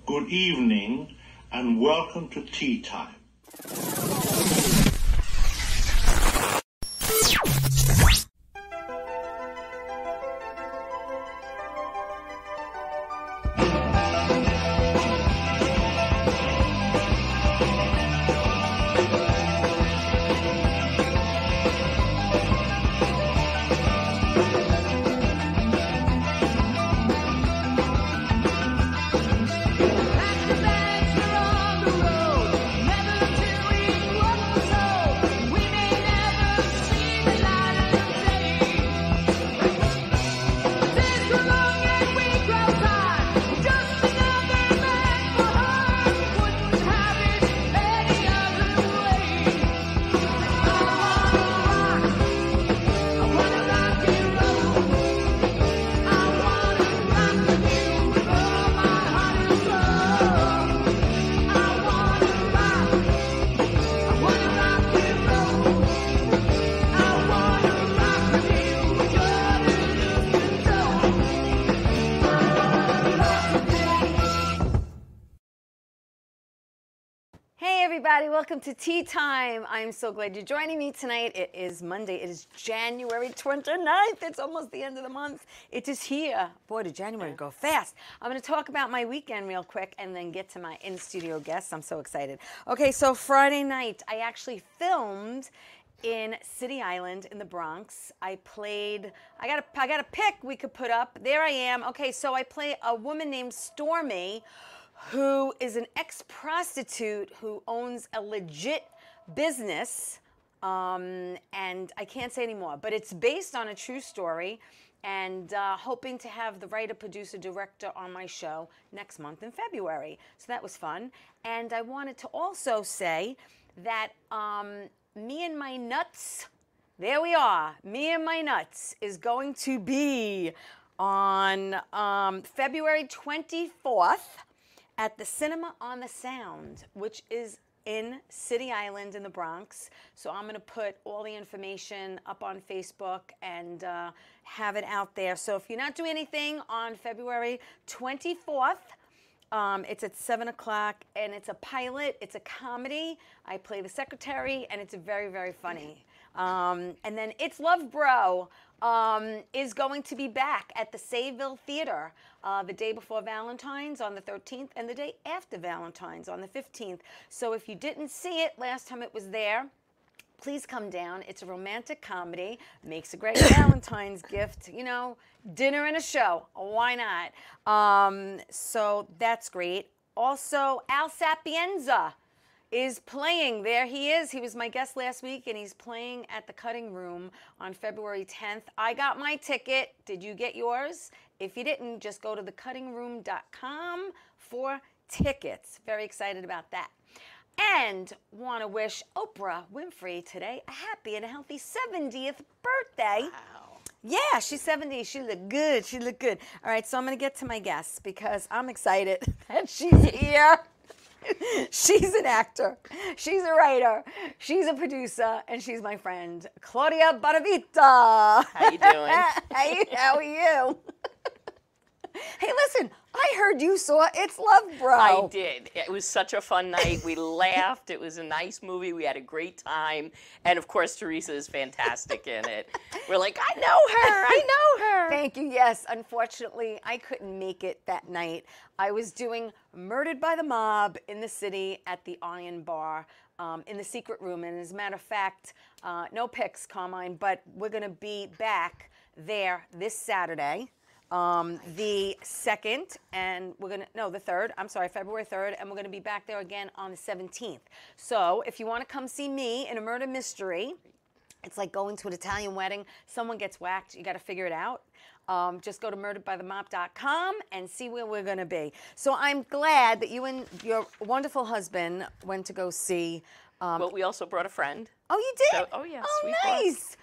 good evening, and welcome to Tea Time. Everybody, welcome to Tea Time. I'm so glad you're joining me tonight. It is Monday. It is January 29th. It's almost the end of the month. It is here. Boy, did January go fast. I'm going to talk about my weekend real quick and then get to my in-studio guests. I'm so excited. Okay, so Friday night, I actually filmed in City Island in the Bronx. I got a pic we could put up. There I am. Okay, so I play a woman named Stormy, who is an ex-prostitute who owns a legit business, and I can't say anymore, but it's based on a true story, and hoping to have the writer, producer, director on my show next month in February. So that was fun. And I wanted to also say that Me and My Nuts, there we are, Me and My Nuts is going to be on February 24th, at the Cinema on the Sound, which is in City Island in the Bronx. So I'm gonna put all the information up on Facebook and have it out there. So if you're not doing anything on February 24th, it's at 7 o'clock, and it's a pilot, it's a comedy. I play the secretary, and it's very, very funny. And then It's Love Bro is going to be back at the Sayville Theater the day before Valentine's on the 13th and the day after Valentine's on the 15th. So if you didn't see it last time it was there, please come down. It's a romantic comedy, makes a great Valentine's gift, you know, dinner and a show, why not? So that's great. Also, Al Sapienza is playing. There he is. He was my guest last week, and he's playing at the Cutting Room on February 10th. I got my ticket. Did you get yours? If you didn't, just go to thecuttingroom.com for tickets. Very excited about that. And want to wish Oprah Winfrey today a happy and a healthy 70th birthday. Wow. Yeah, she's 70. She looked good. She looked good. All right, so I'm going to get to my guests because I'm excited that she's here. She's an actor, she's a writer, she's a producer, and she's my friend, Claudia Bonavita. How you doing? Hey, how are you? Hey, listen, I heard you saw It's Love Bro. I did. It was such a fun night. We laughed. It was a nice movie. We had a great time. And, of course, Theresa is fantastic in it. We're like, I know her. I know her. Thank you. Yes, unfortunately, I couldn't make it that night. I was doing Murdered by the Mob in the city at the Iron Bar in the secret room. And as a matter of fact, no pics, Carmine, but we're going to be back there this Saturday. The 2nd, and the 3rd, I'm sorry, February 3rd, and we're going to be back there again on the 17th. So if you want to come see me in a murder mystery, it's like going to an Italian wedding. Someone gets whacked. You got to figure it out. Just go to murderedbythemob.com and see where we're going to be. So I'm glad that you and your wonderful husband went to go see. Well, we also brought a friend. Oh, you did? So, oh, yes. Oh, nice.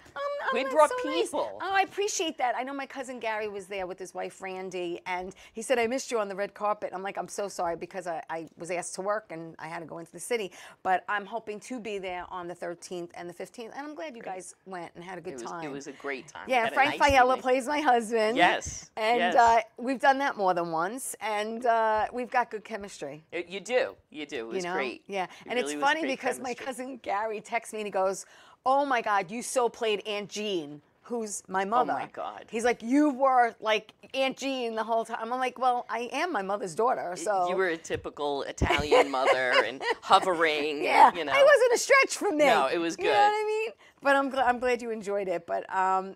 We that's brought so nice. people. Oh, I appreciate that. I know my cousin Gary was there with his wife Randy, and he said, I missed you on the red carpet. I'm like, I'm so sorry because I was asked to work and I had to go into the city. But I'm hoping to be there on the 13th and the 15th, and I'm glad you guys went and had a good time. It was a great time. Yeah, We had a Frank nice Fiella evening. plays my husband. Yes, And yes. we've done that more than once, and we've got good chemistry. You do. It was great. Yeah, It and really it's was funny great because my chemistry. cousin Gary texts me and he goes, "Oh my God, you so played Aunt Jean, who's my mother." Oh my God. He's like, "You were like Aunt Jean the whole time." I'm like, "Well, I am my mother's daughter, so." You were a typical Italian mother and hovering. Yeah, You know. it wasn't a stretch for me. No, it was You know good. what I mean? But I'm glad you enjoyed it. But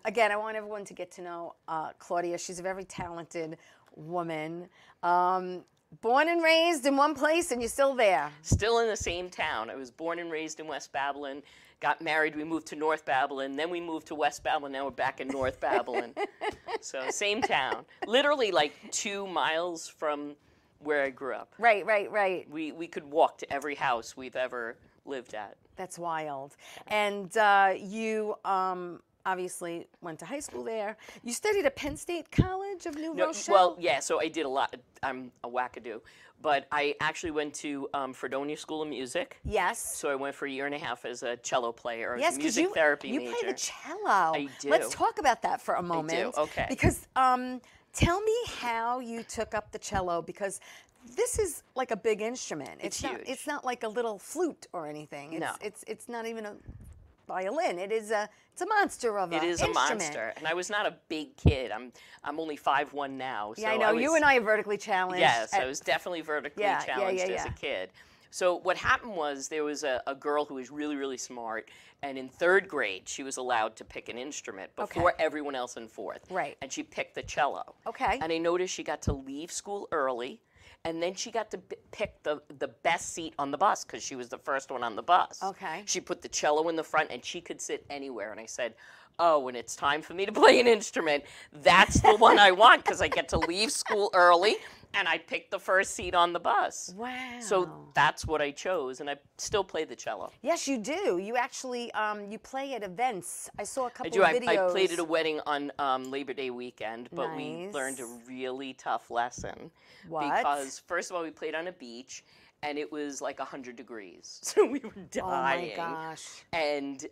again, I want everyone to get to know Claudia. She's a very talented woman. Born and raised in one place, and you're still there. Still in the same town. I was born and raised in West Babylon. Got married, we moved to North Babylon, then we moved to West Babylon, now we're back in North Babylon. So same town. Literally like 2 miles from where I grew up. Right. We could walk to every house we've ever lived at. That's wild. And you obviously went to high school there. You studied at Penn State College of New Rochelle? Well, yeah, so I did a lot. I'm a wackadoo. But I actually went to Fredonia School of Music. Yes. So I went for a year and a half as a cello player, Yes, as a because music therapy you major. play the cello. I do. Let's talk about that for a moment. Okay. Because tell me how you took up the cello, because this is like a big instrument. It's not, huge. It's not like a little flute or anything. No. It's not even a violin. It's a monster of an It is a instrument. monster, and I was not a big kid. I'm only 5'1" now. So Yeah, I know. You and I are vertically challenged. Yes, I was definitely vertically Yeah, challenged yeah. as a kid. So what happened was there was a girl who was really, really smart, and in 3rd grade she was allowed to pick an instrument before everyone else in 4th. Right. And she picked the cello. Okay. And I noticed she got to leave school early. And then she got to pick the best seat on the bus because she was the first one on the bus. Okay. She put the cello in the front and she could sit anywhere. And I said, oh, when it's time for me to play an instrument, that's the one I want because I get to leave school early and I picked the first seat on the bus. Wow. So that's what I chose, and I still play the cello. Yes, you do. You actually you play at events. I saw a couple I do. of videos. I played at a wedding on Labor Day weekend, but we Nice. learned a really tough lesson. What? Because first of all, we played on a beach, and it was like 100 degrees, so we were dying. Oh my gosh. And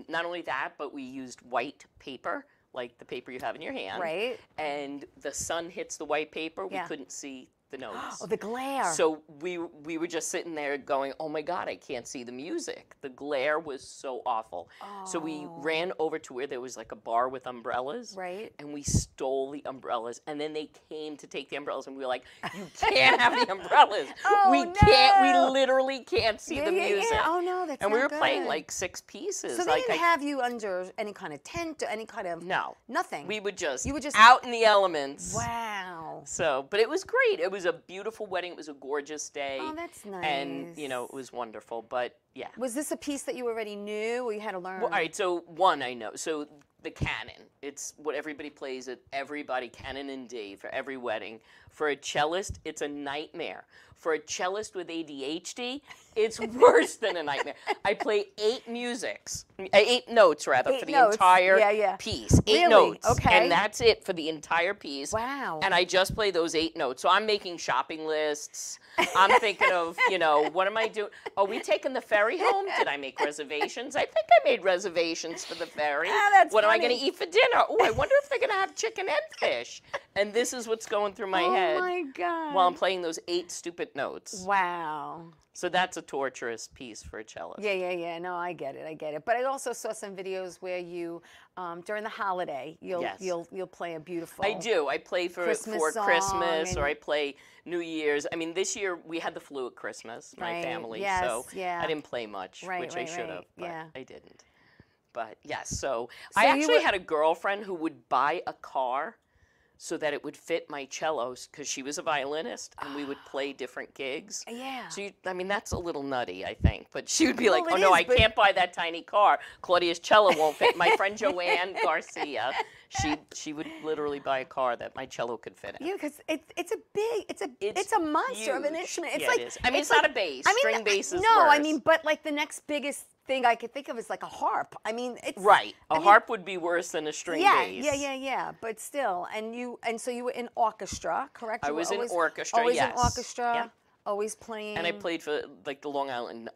not only that, but we used white paper, like the paper you have in your hand. Right. And the sun hits the white paper. We Yeah. couldn't see the notes. Oh, the glare. So we were just sitting there going, oh my God, I can't see the music. The glare was so awful. So we ran over to where there was like a bar with umbrellas. Right. And we stole the umbrellas. And then they came to take the umbrellas and we were like, you can't have the umbrellas. Oh, we can't, no. we literally can't see the music. Yeah. Oh no, that's And we not were playing good. like 6 pieces. So they like didn't have you under any kind of tent or any kind of no. nothing. We would just, You would just out in the elements. Wow. So, but it was great. It was a beautiful wedding. It was a gorgeous day. Oh, that's nice. And, you know, it was wonderful. But, yeah. Was this a piece that you already knew, or you had to learn? Well, all right, so one I know. So the canon, it's what everybody plays at everybody, canon in D, for every wedding. For a cellist, it's a nightmare. For a cellist with ADHD, it's worse than a nightmare. I play 8 notes rather, 8 for the notes. entire Yeah. piece. 8 Really? notes. Okay. And that's it for the entire piece. Wow. And I just play those 8 notes. So I'm making shopping lists. I'm thinking of, you know, what am I doing? Are we taking the ferry home? Did I make reservations? I think I made reservations for the ferry. Ah, that's What am I funny. going to eat for dinner? Oh, I wonder if they're going to have chicken and fish. And this is what's going through my head Oh my God. while I'm playing those 8 stupid notes. Wow. So that's a torturous piece for a cellist. Yeah. No, I get it. But I also saw some videos where you, during the holiday, you'll play a beautiful. I do. I play for Christmas song Christmas, and- or I play New Year's. I mean, this year we had the flu at Christmas, my Right. family, Yes, so yeah. I didn't play much, Right, which I right, should have, right. but Yeah. I didn't. But yes, so So I you actually were- had a girlfriend who would buy a car so that it would fit my cellos, because she was a violinist and we would play different gigs. Yeah. So, I mean, that's a little nutty, I think. But she would be like, Well, oh, it no, is, I but- can't buy that tiny car. Claudia's cello won't fit. My friend Joanne Garcia, she would literally buy a car that my cello could fit in. Yeah, because it's a monster of an huge. instrument. It's Yeah, like it is. I mean, it's not a bass. String bass is No, I worse. mean, but like the next biggest thing I could think of is like a harp. I mean, it's Right. I A mean, harp would be worse than a string bass. Yeah. But still, and so you were in orchestra, correct? I You were was in orchestra, always yes. in orchestra, Yeah. always playing. And I played for like the Long Island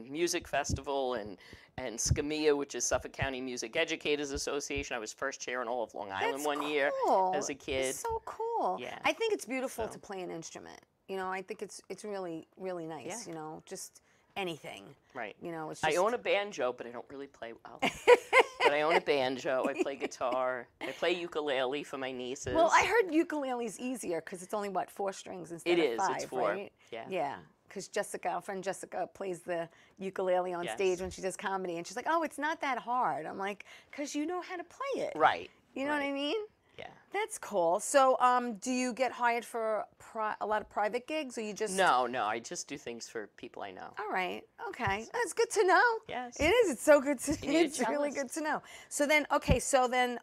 Music Festival and SCMEA, which is Suffolk County Music Educators Association. I was first chair in all of Long Island That's one year cool. as a kid. It's so cool. Yeah. I think it's beautiful to play an instrument. You know, I think it's really nice. Yeah. You know, just anything. Right. You know, it's just. I own a banjo, but I don't really play well. But I own a banjo. I play guitar. I play ukulele for my nieces. Well, I heard ukulele's easier because it's only 4 strings instead It of is. 5, It's 4. right? Yeah. Yeah. Because our friend Jessica plays the ukulele on Yes. stage when she does comedy, and she's like, "Oh, it's not that hard." I'm like, "Cause you know how to play it." Right. You know what I mean? Yeah. That's cool. So, do you get hired for a lot of private gigs, or you just? No, I just do things for people I know. All right. Okay. That's good to know. Yes. It is. It's so good to. You need a It's really good cellist. to know. So then,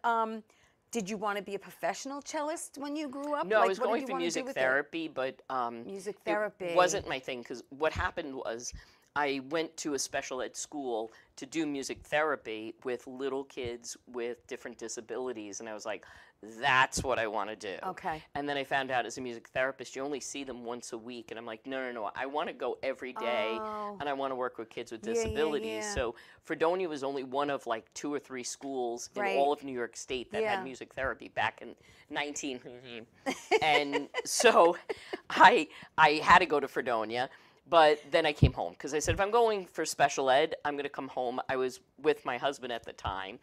did you want to be a professional cellist when you grew up? No, I Like, was what did going you for wanna do music with it? therapy, but Music therapy. it wasn't my thing because what happened was I went to a special ed school to do music therapy with little kids with different disabilities, and I was like, that's what I want to do. Okay. And then I found out as a music therapist, you only see them once a week, and I'm like, no, I want to go every day, Oh. and I want to work with kids with Yeah, disabilities. yeah. So Fredonia was only one of like 2 or 3 schools in Right. all of New York State that Yeah. had music therapy back in 19. And so I had to go to Fredonia. But then I came home because I said, if I'm going for special ed, I'm going to come home. I was with my husband at the time.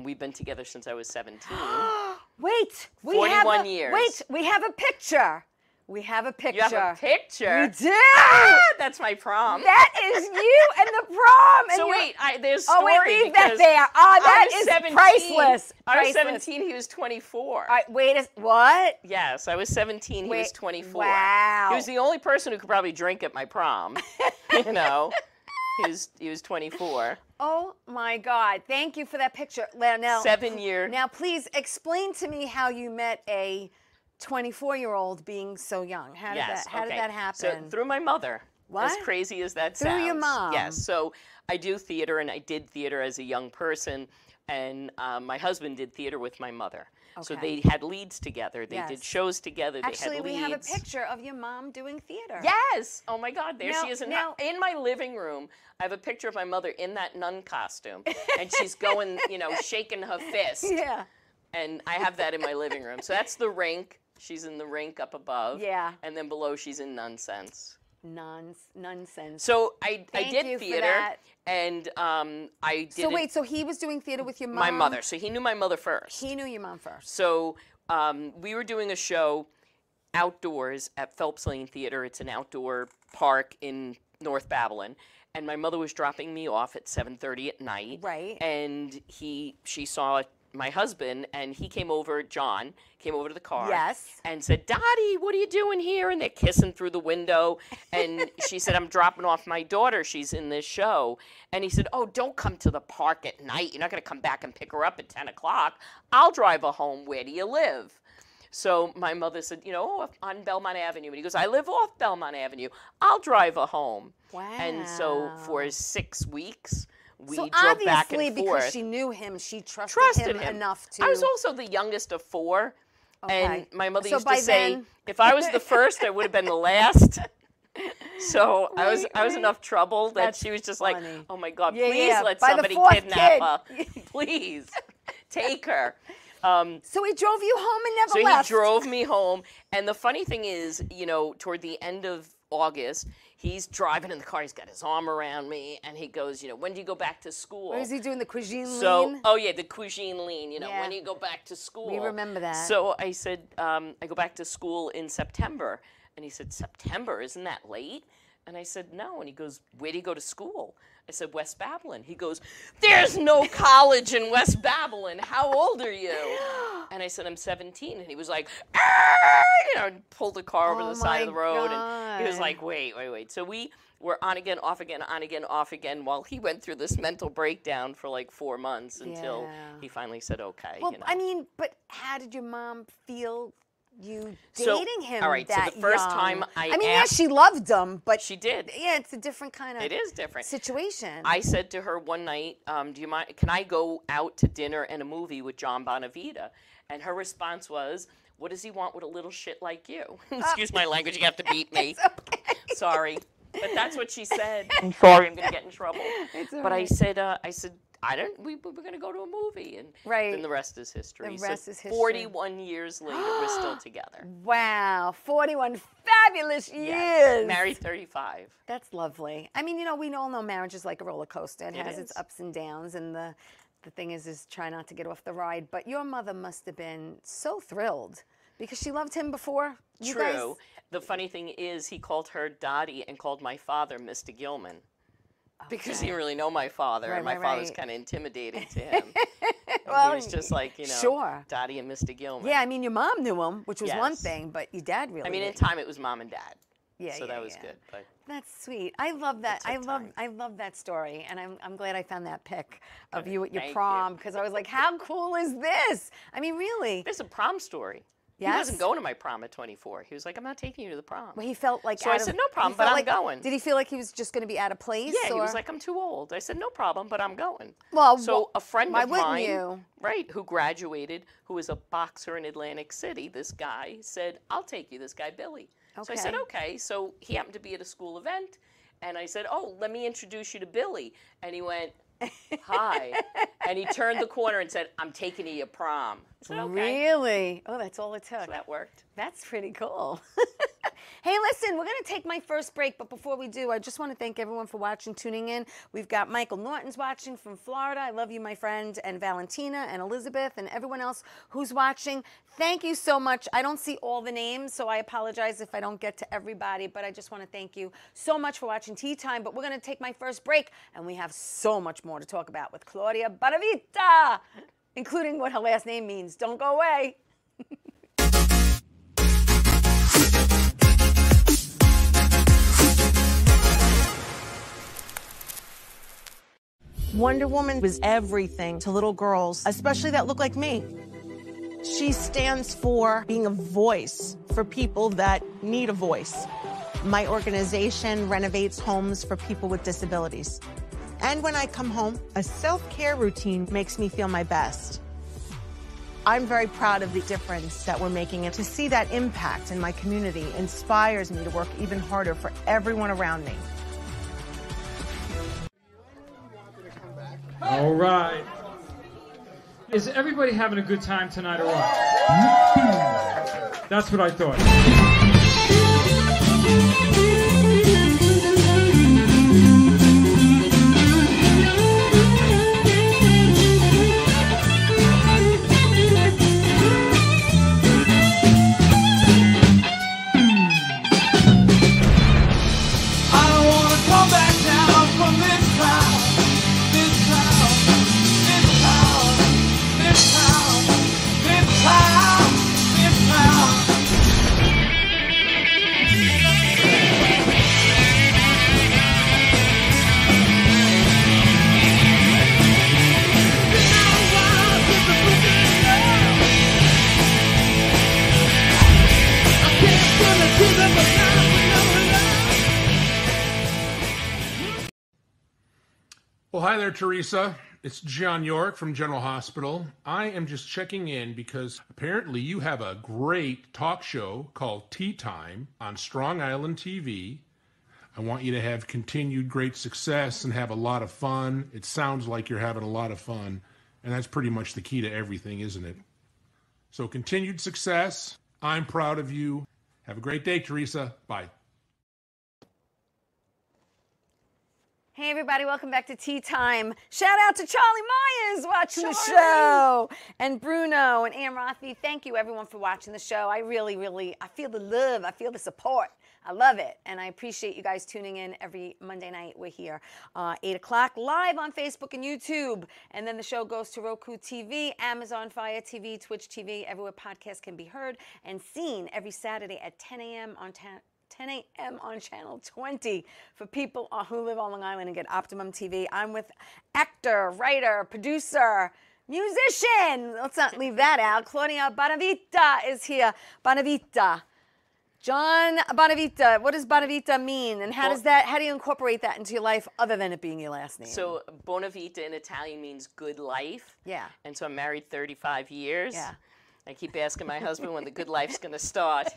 We've been together since I was 17. Wait, we 41 have a, years. Wait, we have a picture. We have a picture. You have a picture? We do. Ah, that's my prom. That is you and the prom. And So you're- wait, there's Oh story wait, leave that because there. I That was is 17. priceless. I was Priceless. 17. He was 24. All right, wait. What? Yes, I was 17. He was Wait, 24. wow. He was the only person who could probably drink at my prom. You know, he was 24. Oh my God! Thank you for that picture. Now, 7 year. Now, please explain to me how you met a 24-year-old being so young. How did Yes. that? How okay. did that happen? So through my mother. What? As crazy as that Through sounds. your mom? Yes. So I do theater, and I did theater as a young person, and my husband did theater with my mother. So Okay. they had leads together. They did Yes. shows together. Actually, they had we leads. have a picture of your mom doing theater. Yes. Oh my God. There Now- she is in my living room. I have a picture of my mother in that nun costume, and she's going, shaking her fist. Yeah. And I have that in my living room. So that's the rink. She's in the rink up above. Yeah. And then below she's in nonsense. Nonsense. So I Thank did you for theater, that. and I did So wait, so he was doing theater with your mom? my mother. So he knew my mother first. He knew your mom first. So we were doing a show outdoors at Phelps Lane Theater. It's an outdoor park in North Babylon. And my mother was dropping me off at 7:30 at night. Right. And she saw my husband, and he came over, John, came over to the car. Yes. And said, Dottie, what are you doing here? And they're kissing through the window. And she said, I'm dropping off my daughter. She's in this show. And he said, oh, don't come to the park at night. You're not going to come back and pick her up at 10 o'clock. I'll drive her home. Where do you live? So my mother said, on Belmont Avenue. And he goes, I live off Belmont Avenue. I'll drive her home. Wow. And so for 6 weeks, we So drove back obviously, and because forth. she knew him, she trusted Trusted him enough to. I was also the youngest of 4. Okay. And my mother So used by to say, then- if I was the first, I would have been the last. So I was Right. enough trouble that That's she was just funny. like, oh my God, Yeah, please yeah. let By the somebody 4th kidnap kid. her. Please, take her. So he drove you home and never So left. he drove me home. And the funny thing is, toward the end of August, he's driving in the car. He's got his arm around me. And he goes, when do you go back to school? Or is he doing the cuisine So, lean? oh yeah, the cuisine lean, Yeah. when do you go back to school? We remember that. So I said, I go back to school in September. And he said, September, isn't that late? And I said, no. And he goes, where do you go to school? I said, West Babylon. He goes, there's no college in West Babylon. How old are you? And I said, I'm 17. And he was like, and pulled the car over Oh the side of the my road. And he was God. like, wait. So we were on again, off again, on again, off again, while he went through this mental breakdown for like 4 months until Yeah. he finally said, okay. Well, I mean, but how did your mom feel you So, dating him all right, so that the first young? time I mean, asked- yeah, she loved him, but She did. Yeah, it's a different kind of. It is different. Situation. I said to her one night, do you mind, can I go out to dinner and a movie with John Bonavita? And her response was, what does he want with a little shit like you? Excuse my language, you have to beat me. It's okay. Sorry. But that's what she said. I'm sorry, I'm going to get in trouble. It's all But right. I said, we were going to go to a movie. And Right. then the rest is history. The rest is history. 41 years later, we're still together. Wow, 41 fabulous years. Yes. Married 35. That's lovely. I mean, you know, we all know marriage is like a roller coaster. It has its is. ups and downs, and the thing is try not to get off the ride. But your mother must have been so thrilled because she loved him before. You True. guys- The funny thing is, he called her Dottie and called my father Mr. Gilman. Because he didn't really know my father, and my father's kind of intimidating to him. Well, he was just like, sure. Dottie and Mr. Gilman. Yeah, I mean, your mom knew him, which was one Yes. thing, but your dad really I mean, in didn't. time, it was mom and dad. Yeah, so yeah, that was yeah. good. But That's sweet. I love that. took time. I love that story, and I'm glad I found that pic of you at your Thank you. prom because I was like, how cool is this? I mean, really. there's a prom story. Yes? He wasn't going to my prom at 24. He was like, I'm not taking you to the prom. Well, he felt like So out I of- said, no problem, he but felt I'm like- going. Did he feel like he was just going to be out of place? Yeah, he was or- like, I'm too old. I said, no problem, but I'm going. Well, so a friend why of wouldn't mine, you? right, who graduated, who was a boxer in Atlantic City, this guy said, I'll take you, this guy, Billy. So I said, okay. So he happened to be at a school event, and I said, oh, let me introduce you to Billy. And he went, hi. And he turned the corner and said, I'm taking you to prom. I said, okay. Really? Oh, that's all it took. So that worked. That's pretty cool. Hey, listen, we're going to take my first break, but before we do, I just want to thank everyone for watching, tuning in. We've got Michael Norton's watching from Florida. I love you, my friend, and Valentina and Elizabeth and everyone else who's watching. Thank you so much. I don't see all the names, so I apologize if I don't get to everybody, but I just want to thank you so much for watching Tea Time. But we're going to take my first break, and we have so much more to talk about with Claudia Bonavita, including what her last name means. Don't go away. Wonder Woman was everything to little girls, especially that look like me. She stands for being a voice for people that need a voice. My organization renovates homes for people with disabilities. And when I come home, a self-care routine makes me feel my best. I'm very proud of the difference that we're making, and to see that impact in my community inspires me to work even harder for everyone around me. All right. Is everybody having a good time tonight or what? That's what I thought. Well, hi there, Theresa. It's John York from General Hospital. I am just checking in because apparently you have a great talk show called Ttime on Strong Island TV. I want you to have continued great success and have a lot of fun. It sounds like you're having a lot of fun, and that's pretty much the key to everything, isn't it? So continued success. I'm proud of you. Have a great day, Theresa. Bye. Hey everybody, welcome back to Tea Time. Shout out to Charlie Myers watching the show, and Bruno and Ann Rothie. Thank you everyone for watching the show. I really, I feel the love, I feel the support. I love it, and I appreciate you guys tuning in every Monday night. We're here 8 o'clock live on Facebook and YouTube, and then the show goes to Roku TV, Amazon Fire TV, Twitch TV, everywhere podcasts can be heard and seen every Saturday at 10 a.m. on 10 a.m. on Channel 20 for people who live on Long Island and get Optimum TV. I'm with actor, writer, producer, musician. Let's not leave that out. Claudia Bonavita is here. Bonavita. John Bonavita. What does Bonavita mean, and how do you incorporate that into your life other than it being your last name? So Bonavita in Italian means good life. Yeah. And so I'm married 35 years. Yeah. I keep asking my husband when the good life's going to start.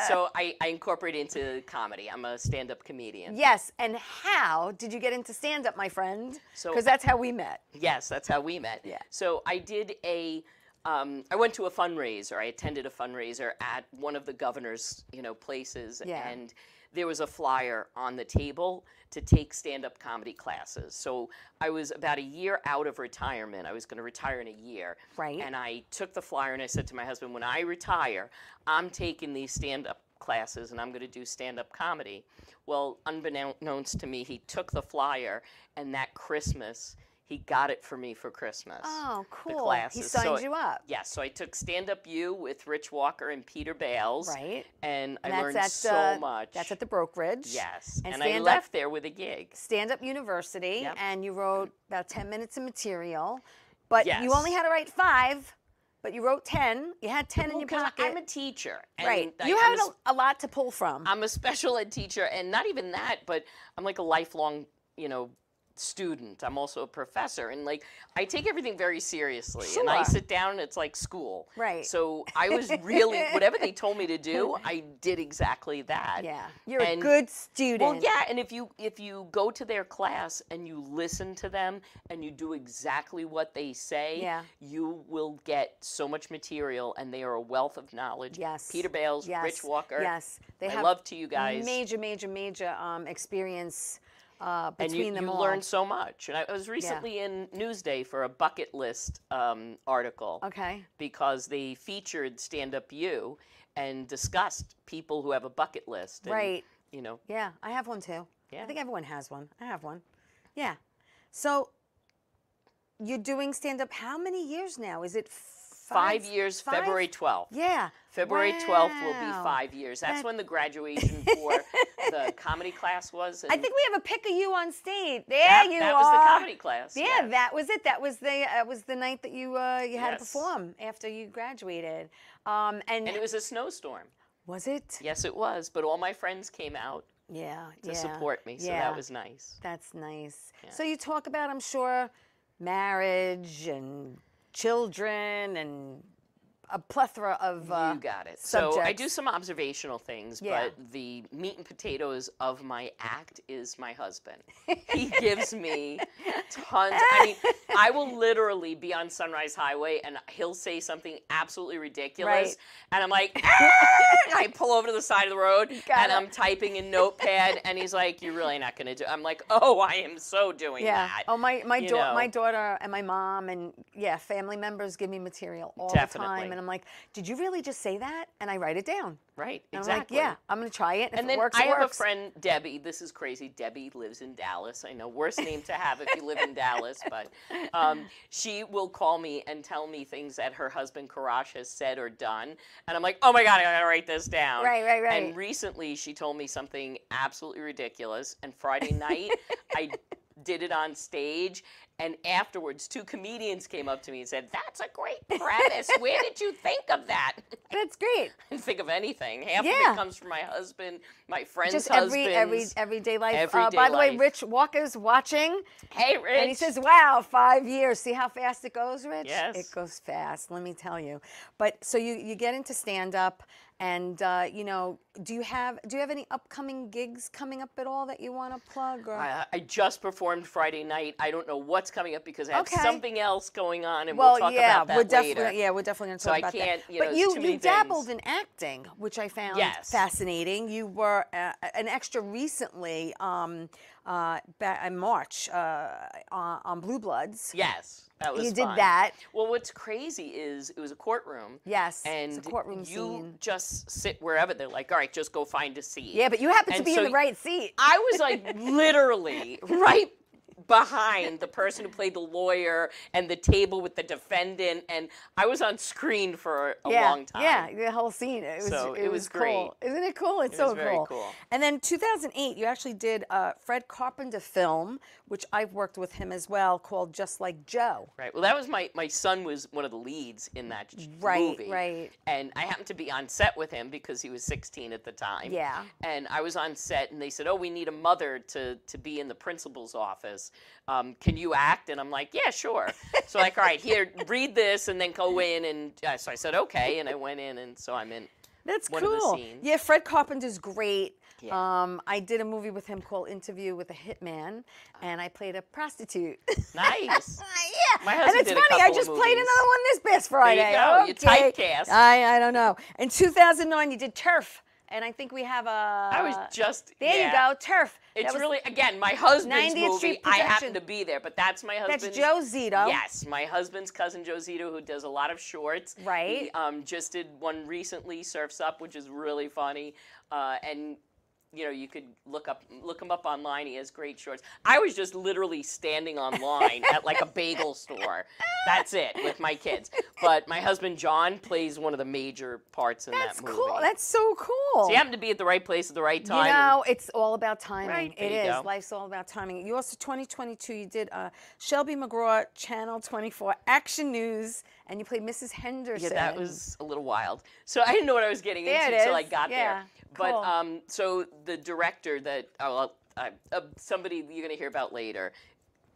So I incorporate into comedy. I'm a stand-up comedian. Yes, and how did you get into stand-up, my friend? So- Because that's how we met. Yes, that's how we met. Yeah. So I did I went to a fundraiser. I attended a fundraiser at one of the governor's, places, Yeah. and there was a flyer on the table to take stand-up comedy classes. So I was about a year out of retirement. I was going to retire in a year. Right. And I took the flyer and I said to my husband, when I retire, I'm taking these stand-up classes and I'm going to do stand-up comedy. Well, unbeknownst to me, he took the flyer, and that Christmas, he got it for me for Christmas. Oh, the cool. classes. He signed you up. Yes, so I took Stand Up You with Rich Walker and Peter Bales. Right. And I that's learned at, so much. That's at the brokerage. Yes. And I Stand-up- left there with a gig. Stand-up University, Yep. and you wrote about 10 minutes of material, but Yes. you only had to write 5, but you wrote 10. You had 10 in your 'Cause pocket. I'm a teacher. And Right. I'm You had a lot to pull from. I'm a special ed teacher, and not even that, but I'm like a lifelong, student. I'm also a professor, and I take everything very seriously. And I Sure. sit down and it's like school. Right. So I was really, whatever they told me to do, I did exactly that. Yeah. You're a And- good student. Well, yeah, and if you go to their class and you listen to them and you do exactly what they say, Yeah. you will get so much material, and they are a wealth of knowledge. Yes. Peter Bales, Yes. Rich Walker. Yes. They I have love to you guys. Major experience And between them you all. learn so much. And I was recently in Newsday for a bucket list article. Okay. Because they featured Stand Up You and discussed people who have a bucket list. And, Right. Yeah. I have one too. Yeah. I think everyone has one. I have one. Yeah. So you're doing stand-up how many years now? Is it 5 years, 5? February 12th. Yeah. February 12th will be Wow. 5 years. That's That- when the graduation for the comedy class was. I think we have a pic of you on stage. There that, you that are. was the comedy class. Yeah, yes. that was it. That was the night that you had to Yes. perform after you graduated. And it was a snowstorm. Was it? Yes, it was. But all my friends came out Yeah. to support me, so yeah. that was nice. That's nice. Yeah. So you talk about, I'm sure, marriage and children and a plethora of You got it. So I do subjects. some observational things, Yeah. but the meat and potatoes of my act is my husband. He gives me tons. I mean, I will literally be on Sunrise Highway and he'll say something absolutely ridiculous. Right. And I'm like, "Ah!" And I pull over to the side of the road Got and it. I'm typing in Notepad and he's like, you're really not going to do it. I'm like, oh, I am so doing Yeah. that. Oh, my You know. daughter and my mom and family members give me material all Definitely. the time, and I'm like, did you really just say that? And I write it down. Right, And exactly. I'm like, yeah, I'm gonna try it. If And it then works, I it have works. a friend, Debbie. This is crazy. Debbie lives in Dallas. I know, worst name to have if you live in Dallas, but she will call me and tell me things that her husband Karash has said or done, and I'm like, oh my God, I gotta write this down. Right. And recently, she told me something absolutely ridiculous, and Friday night I did it on stage. And afterwards, 2 comedians came up to me and said, "That's a great premise. Where did you think of that?" That's great. I didn't think of anything. Half of Yeah. it comes from my husband, my friend's Just husbands. everyday life. Everyday By the way, life. Rich Walker's watching. Hey, Rich. And he says, wow, 5 years. See how fast it goes, Rich? Yes. It goes fast, let me tell you. But so you get into stand-up, and do you have any upcoming gigs coming up at all that you want to plug? Or? I just performed Friday night. I don't know what's coming up because I have Okay. something else going on, and Well, we'll talk yeah, about that we're later. definitely we're definitely going to So talk I about can't, that. you know, But there's too many you dabbled things. in acting, which I found Yes. fascinating. You were an extra recently in March on Blue Bloods. Yes, that was You did fun. that. Well, what's crazy is it was a courtroom. Yes, And it's a courtroom you scene. just sit wherever. They're like, all right, just go find a seat. Yeah, but you happen to And be so in the right seat. I was like literally right behind the person who played the lawyer and the table with the defendant, and I was on screen for a long time. Yeah, the whole scene. It was great. Cool. Isn't it cool? It's It so was very cool. cool. And then 2008, you actually did a Fred Carpenter film, which I've worked with him as well, called Just Like Joe. Right. Well, that was my son was one of the leads in that movie. Right. And I happened to be on set with him because he was 16 at the time. Yeah. And I was on set, and they said, "Oh, we need a mother to be in the principal's office. Can you act?" And I'm like, "Yeah, sure." So like, all right, here, read this, and then go in. And so I said, "Okay," and I went in, and so I'm in. That's one cool. Of the scenes. Yeah, Fred Carpenter's great. Yeah. I did a movie with him called Interview with a Hitman, and I played a prostitute. Nice. Yeah. My And husband it's did a funny, I couple just of played movies. another one this past Friday. There you go. You Okay. typecast. I don't know. In 2009, you did Turf, and I think we have a... I was just There you go, Turf. It's That was really, again, my husband's 90th movie. Street I production. happen to be there, but that's my husband's. That's Joe Zito. Yes, my husband's cousin Joe Zito, who does a lot of shorts. Right. He just did one recently, Surfs Up, which is really funny. And you know, you could look him up online. He has great shorts. I was just literally standing online at like a bagel store. That's it, with my kids. But my husband John plays one of the major parts in that movie. That's cool. That's so cool. So you happen to be at the right place at the right time. You know, it's all about timing. Right, there It you is. go. Life's all about timing. You also, 2022, you did Shelby McGraw, Channel 24, Action News, and you played Mrs. Henderson. Yeah, that was a little wild. So I didn't know what I was getting There into it until I is. got Yeah, there. cool. But so the director that somebody you're going to hear about later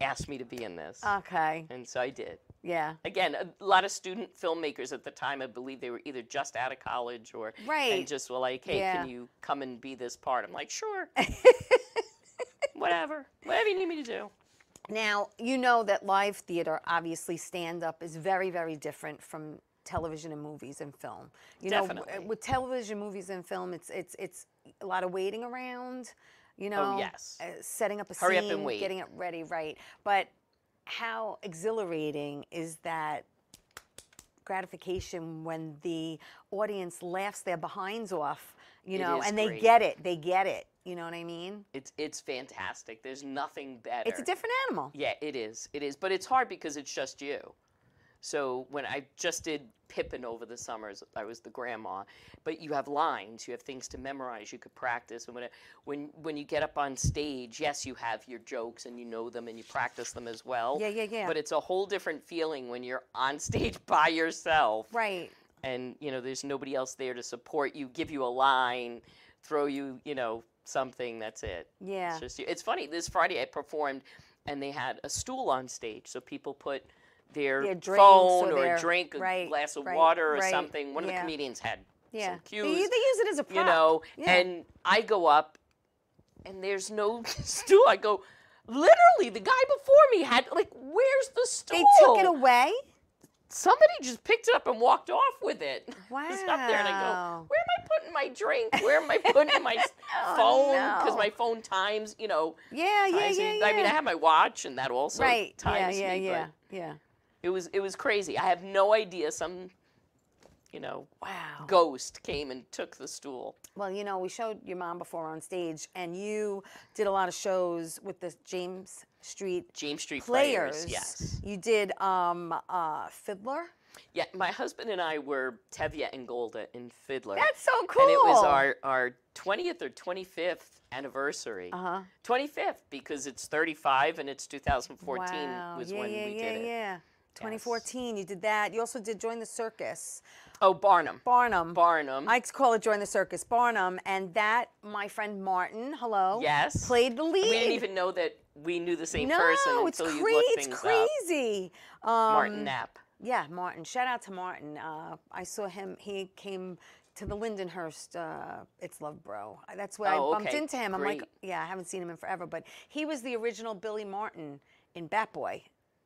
asked me to be in this. Okay. And so I did. Yeah. Again, a lot of student filmmakers at the time, I believe they were either just out of college or Right. and just were like, "Hey, Yeah. can you come and be this part?" I'm like, "Sure." Whatever you need me to do. Now, you know that live theater, obviously stand-up, is very, very different from television and movies and film. You Definitely. know, with television, movies, and film, it's a lot of waiting around, you know. Oh, yes. Setting up a Hurry up scene, and wait. getting it ready, right. But how exhilarating is that gratification when the audience laughs their behinds off, you It know, is and they great. get it, you know what I mean? It's fantastic. There's nothing better. It's a different animal. Yeah, it is. It is. But it's hard because it's just you. So when I just did Pippin over the summers, I was the grandma. But you have lines, you have things to memorize, you could practice. And when you get up on stage, yes, you have your jokes and you know them and you practice them as well. Yeah. But it's a whole different feeling when you're on stage by yourself. Right. And, you know, there's nobody else there to support you, give you a line, throw you, you know, something, that's it. Yeah. It's just you. It's funny, this Friday I performed and they had a stool on stage, so people put their drinks phone or or their- a drink, a right, glass of right, water or right, something. One of the yeah. comedians had Yeah. some cues. They use it as a prop. You know, Yeah. and I go up and there's no stool. I go, literally, the guy before me had, like, where's the stool? They took it away? Somebody just picked it up and walked off with it. Wow. It's up there and I go, where am I putting my drink? Where am I putting my phone? Because no. my phone times, you know. Yeah. times me. I mean, I have my watch and that also Right. times Yeah. me. But Yeah. it was crazy. I have no idea. Some, you know, Wow. ghost came and took the stool. Well, you know, we showed your mom before on stage, and you did a lot of shows with the James Street Players, yes. You did Fiddler. Yeah, my husband and I were Tevye and Golda in Fiddler. That's so cool. And it was our 20th or 25th anniversary. 25th, because it's 35 and it's 2014 Wow. was when we did it. Yeah. 2014, you did that. You also did Join the Circus. Oh, Barnum. Barnum. I call it Join the Circus. Barnum. And that, my friend Martin, hello. Yes. Played the lead. We didn't even know that we knew the same no, person it's until you crazy. looked It's things up. crazy. Martin Knapp. Yeah, Martin. Shout out to Martin. I saw him. He came to the Lindenhurst. It's Love Bro. That's where I bumped okay. into him. I'm Great. like, yeah, I haven't seen him in forever. But he was the original Billy Martin in Bat Boy,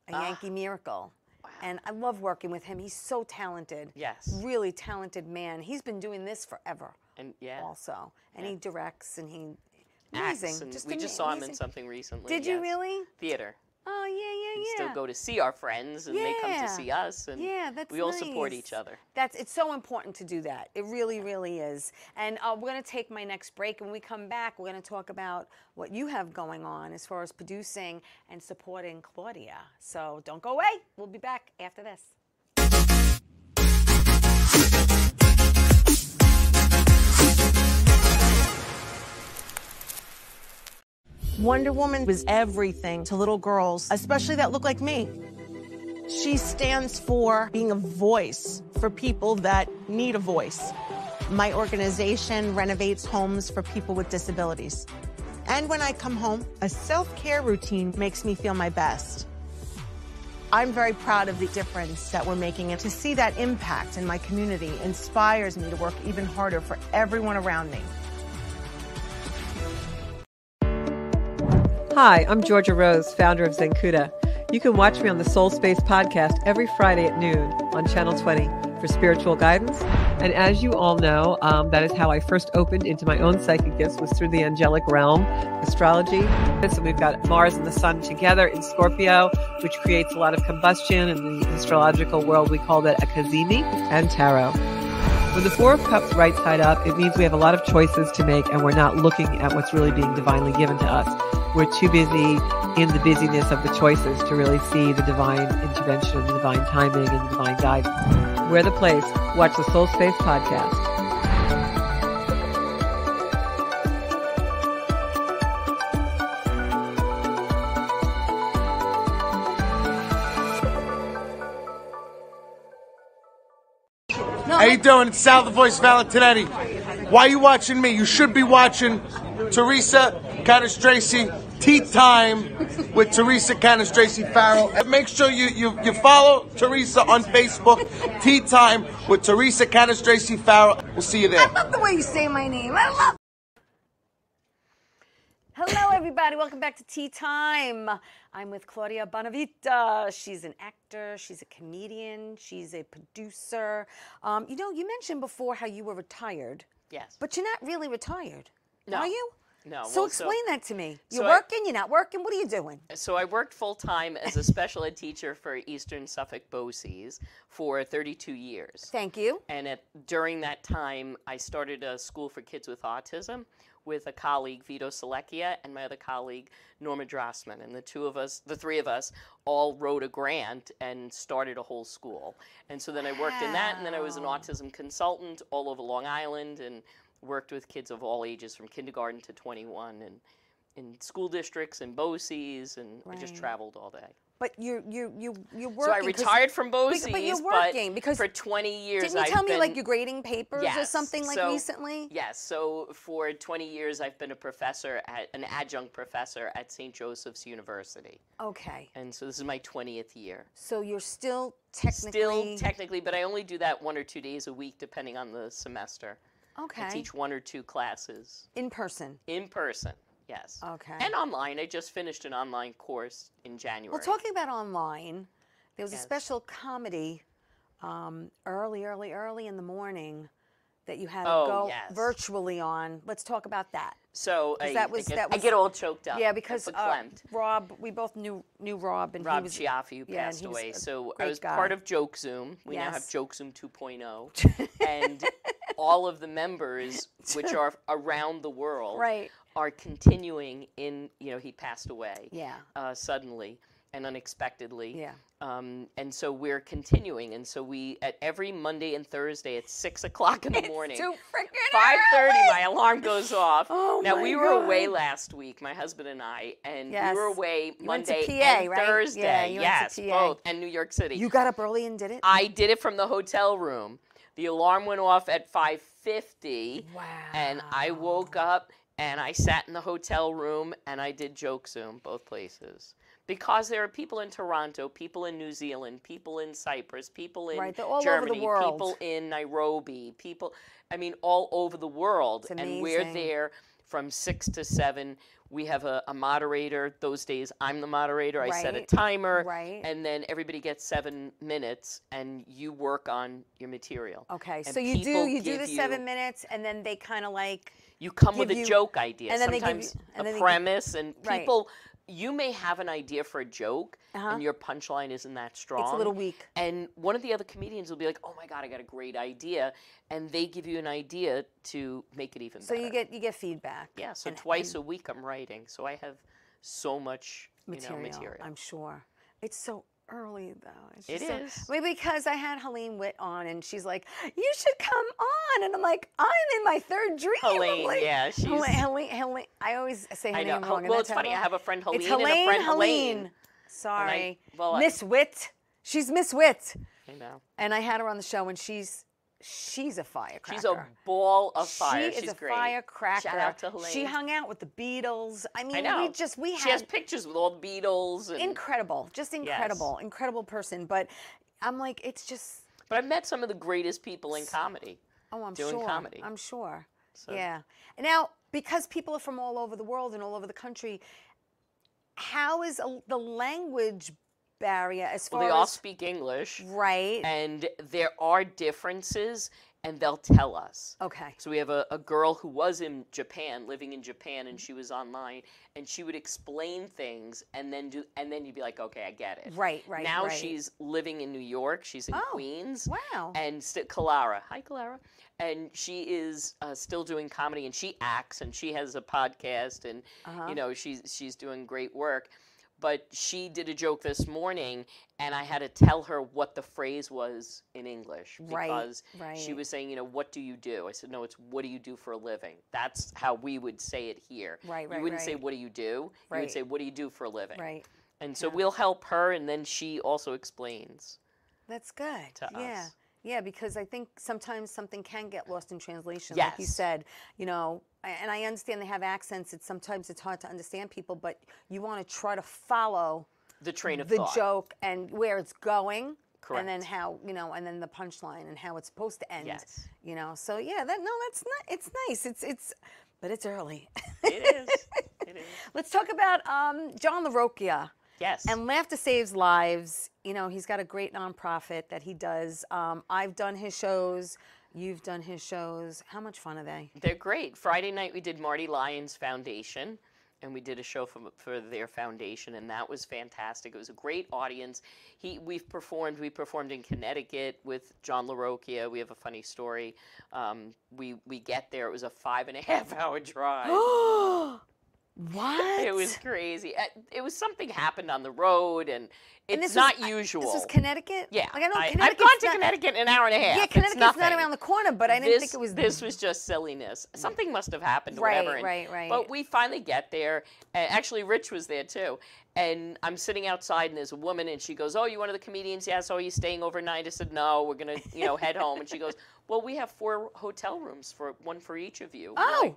a Yankee Miracle. Wow. And I love working with him. He's so talented. Yes. Really talented man. He's been doing this forever. And yeah. Also, and he directs and he Acts, amazing. and we just saw him in amazing. something recently. Did you yes. really? Theater. Oh, yeah, yeah, Still yeah. go to see our friends, and they come to see us, and yeah, that's we all support nice. each other. It's so important to do that. It really, really is. And we're going to take my next break. When we come back, we're going to talk about what you have going on as far as producing and supporting Claudia. So don't go away. We'll be back after this. Wonder Woman was everything to little girls, especially that look like me. She stands for being a voice for people that need a voice. My organization renovates homes for people with disabilities. And when I come home, a self-care routine makes me feel my best. I'm very proud of the difference that we're making, and to see that impact in my community inspires me to work even harder for everyone around me. Hi, I'm Georgia Rose, founder of Zenkuda. You can watch me on the Soul Space podcast every Friday at noon on Channel 20 for spiritual guidance. And as you all know, that is how I first opened into my own psychic gifts, was through the angelic realm, astrology. So we've got Mars and the Sun together in Scorpio, which creates a lot of combustion. In the astrological world, we call that a kazemi, and tarot. With the Four of Cups right side up, it means we have a lot of choices to make, and we're not looking at what's really being divinely given to us. We're too busy in the busyness of the choices to really see the divine intervention and the divine timing and the divine guidance. We're the place. Watch the Soul Space podcast. How you doing? It's Sal, the voice of Valentinetti. Why are you watching me? You should be watching Theresa Canastraci, Ttime with Theresa Canastraci Farrell. And make sure you follow Theresa on Facebook, Ttime with Theresa Canastraci Farrell. We'll see you there. I love the way you say my name. I love. Hello, everybody. Welcome back to Tea Time. I'm with Claudia Bonavita. She's an actor. She's a comedian. She's a producer. You know, you mentioned before how you were retired. Yes. But you're not really retired. No. Are you? No. So well, explain that to me. You're so working, you're not working. What are you doing? So I worked full-time as a special ed teacher for Eastern Suffolk BOCES for 32 years. Thank you. And during that time, I started a school for kids with autism with a colleague, Vito Selecchia, and my other colleague, Norma Drossman. And the three of us, all wrote a grant and started a whole school. And so then I worked in that, and then I was an autism consultant all over Long Island, and worked with kids of all ages from kindergarten to 21, and in school districts and BOCES, and I just traveled all day. But you're working. So I retired from BOCES, but you're working because for 20 years didn't you tell me like you're grading papers or something like recently? Yes. So for 20 years I've been an adjunct professor at St. Joseph's University. Okay. And so this is my 20th year. So you're still technically. But I only do that 1 or 2 days a week depending on the semester. Okay. I teach 1 or 2 classes. In person? In person, yes. Okay. And online. I just finished an online course in January. Well, talking about online, there was a special comedy early in the morning that you had to go virtually on. Let's talk about that. So I get all choked up. Yeah, because Rob, we both knew Rob. And Rob Chiaffi, who passed away. So I was part of Joke Zoom. We now have Joke Zoom 2.0. And all of the members, which are around the world, are continuing in, he passed away suddenly and unexpectedly. Yeah. And so we're continuing. And so at every Monday and Thursday at 6 o'clock in the morning, 5:30, my alarm goes off. Oh, now, we were away last week, my husband and I, and we were away Monday and Thursday. Yeah, yes, both, and New York City. You got up early and did it? I did it from the hotel room. The alarm went off at 5:50. Wow. And I woke up and I sat in the hotel room and I did Joke Zoom, both places. Because there are people in Toronto, people in New Zealand, people in Cyprus, people in Germany, people in Nairobi, all over the world. And we're there from 6 to 7. We have a moderator. Those days, I'm the moderator. I set a timer. And then everybody gets 7 minutes, and you work on your material. Okay, so you do the 7 minutes, and then they kind of like... You come with a joke idea, sometimes a premise, and people... you may have an idea for a joke, and your punchline isn't that strong. It's a little weak. And one of the other comedians will be like, "Oh my God, I got a great idea," and they give you an idea to make it even better. So you get feedback. Yeah. So twice a week I'm writing, so I have so much material. I'm sure. It's so early though. It is. Maybe because I had Helene Witt on, and she's like, "You should come on," and I'm like, "I'm in my third dream." Helene, like, yeah, she's. Helene. I always say her name wrong. Well, it's funny. I have a friend Helene It's Helene, and a friend Helene. Sorry, well, Miss Witt. She's Miss Witt. I know. And I had her on the show, and she's a firecracker. She's a ball of fire. She's a great. firecracker. Shout out to Helene. She hung out with the Beatles. I mean, I know. we She has had pictures with all the Beatles. And, incredible, just incredible, incredible person. But I'm like, it's just. But I've met some of the greatest people in comedy. Oh, I'm doing sure. comedy. I'm sure. So. Yeah. Now, because people are from all over the world and all over the country, how is the language barrier as far Well, they as all speak English. right? And there are differences, and they'll tell us. Okay. So we have a girl who was in Japan, living in Japan, and she was online, and she would explain things, and then you'd be like, okay, I get it. Right. Now right. she's living in New York. She's in Queens. Wow. And Clara. Hi, Clara. And she is still doing comedy, and she acts, and she has a podcast, and she's doing great work. But she did a joke this morning, and I had to tell her what the phrase was in English because she was saying, what do you do? I said, no, it's what do you do for a living? That's how we would say it here. Right. You wouldn't say what do you do? You would say what do you do for a living? Right. And so we'll help her, and then she also explains. That's good. To us. Yeah, because I think sometimes something can get lost in translation. Yes. Like you said, and I understand they have accents. Sometimes it's hard to understand people, but you want to try to follow the train of the thought. joke and where it's going. Correct. And then how, and then the punchline and how it's supposed to end. Yes. So yeah, that's not, it's nice. But it's early. It is. It is. Let's talk about John LaRocchia. Yes. And Laughter Saves Lives. He's got a great nonprofit that he does. I've done his shows. You've done his shows. How much fun are they? They're great. Friday night we did Marty Lyons Foundation, and we did a show for their foundation, and that was fantastic. It was a great audience. We performed in Connecticut with John LaRocchia. We have a funny story. We get there. It was a 5.5-hour drive. What? It was crazy. It was something happened on the road, and it's not usual. This was Connecticut? Yeah. Like, I know I've Connecticut's gone to not, Connecticut in an hour and a half. Yeah, Connecticut's not around the corner, but I didn't think it was... This was just silliness. Something must have happened or Right, whatever. right. But we finally get there. Actually, Rich was there, too. And I'm sitting outside, and there's a woman, and she goes, oh, you one of the comedians? Yes. Oh, are you staying overnight? I said, no, we're going to, head home. And she goes, well, we have 4 hotel rooms, one for each of you. Oh.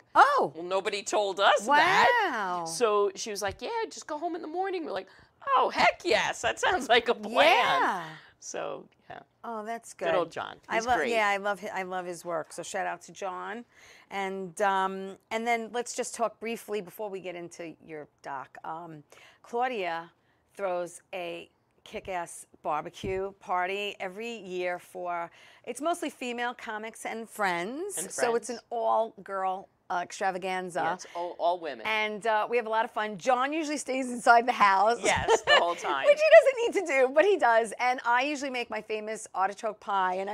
Well, nobody told us that. Wow. So she was like, yeah, just go home in the morning. We're like, oh, heck yes. That sounds like a plan. Yeah. So, yeah. Oh, that's good. Good old John. He's great. Yeah, I love his work. So shout out to John. And then let's just talk briefly before we get into your doc. Claudia throws a kick-ass barbecue party every year it's mostly female comics and friends. So it's an all-girl extravaganza. Yeah, it's all women. And we have a lot of fun. John usually stays inside the house. Yes, the whole time. Which he doesn't need to do, but he does. And I usually make my famous artichoke pie, and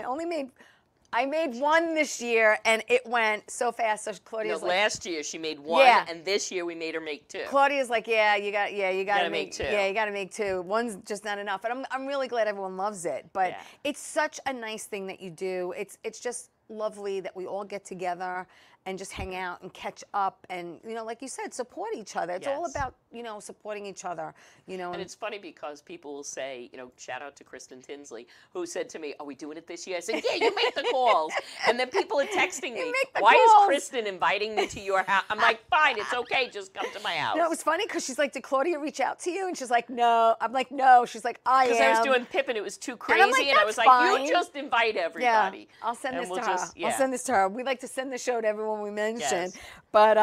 I made one this year, and it went so fast. So Claudia's like, last year she made one, and this year we made her make 2. Claudia's like, you got to make 2. Yeah, you got to make 2. One's just not enough. And I'm really glad everyone loves it. But it's such a nice thing that you do. It's just lovely that we all get together and just hang out and catch up and, like you said, support each other. It's all about, supporting each other, And it's funny because people will say, shout out to Kristen Tinsley, who said to me, are we doing it this year? I said, yeah, you make the calls. And then people are texting me, why is Kristen inviting me to your house? I'm like, fine, it's okay, just come to my house. It was funny because she's like, did Claudia reach out to you? And she's like, no. I'm like, no. She's like, I am. Because I was doing Pip and it was too crazy. And I was like, fine. you just invite everybody. Yeah, I'll send this to her. Yeah. I'll send this to her. We like to send the show to everyone we mention. Yes. But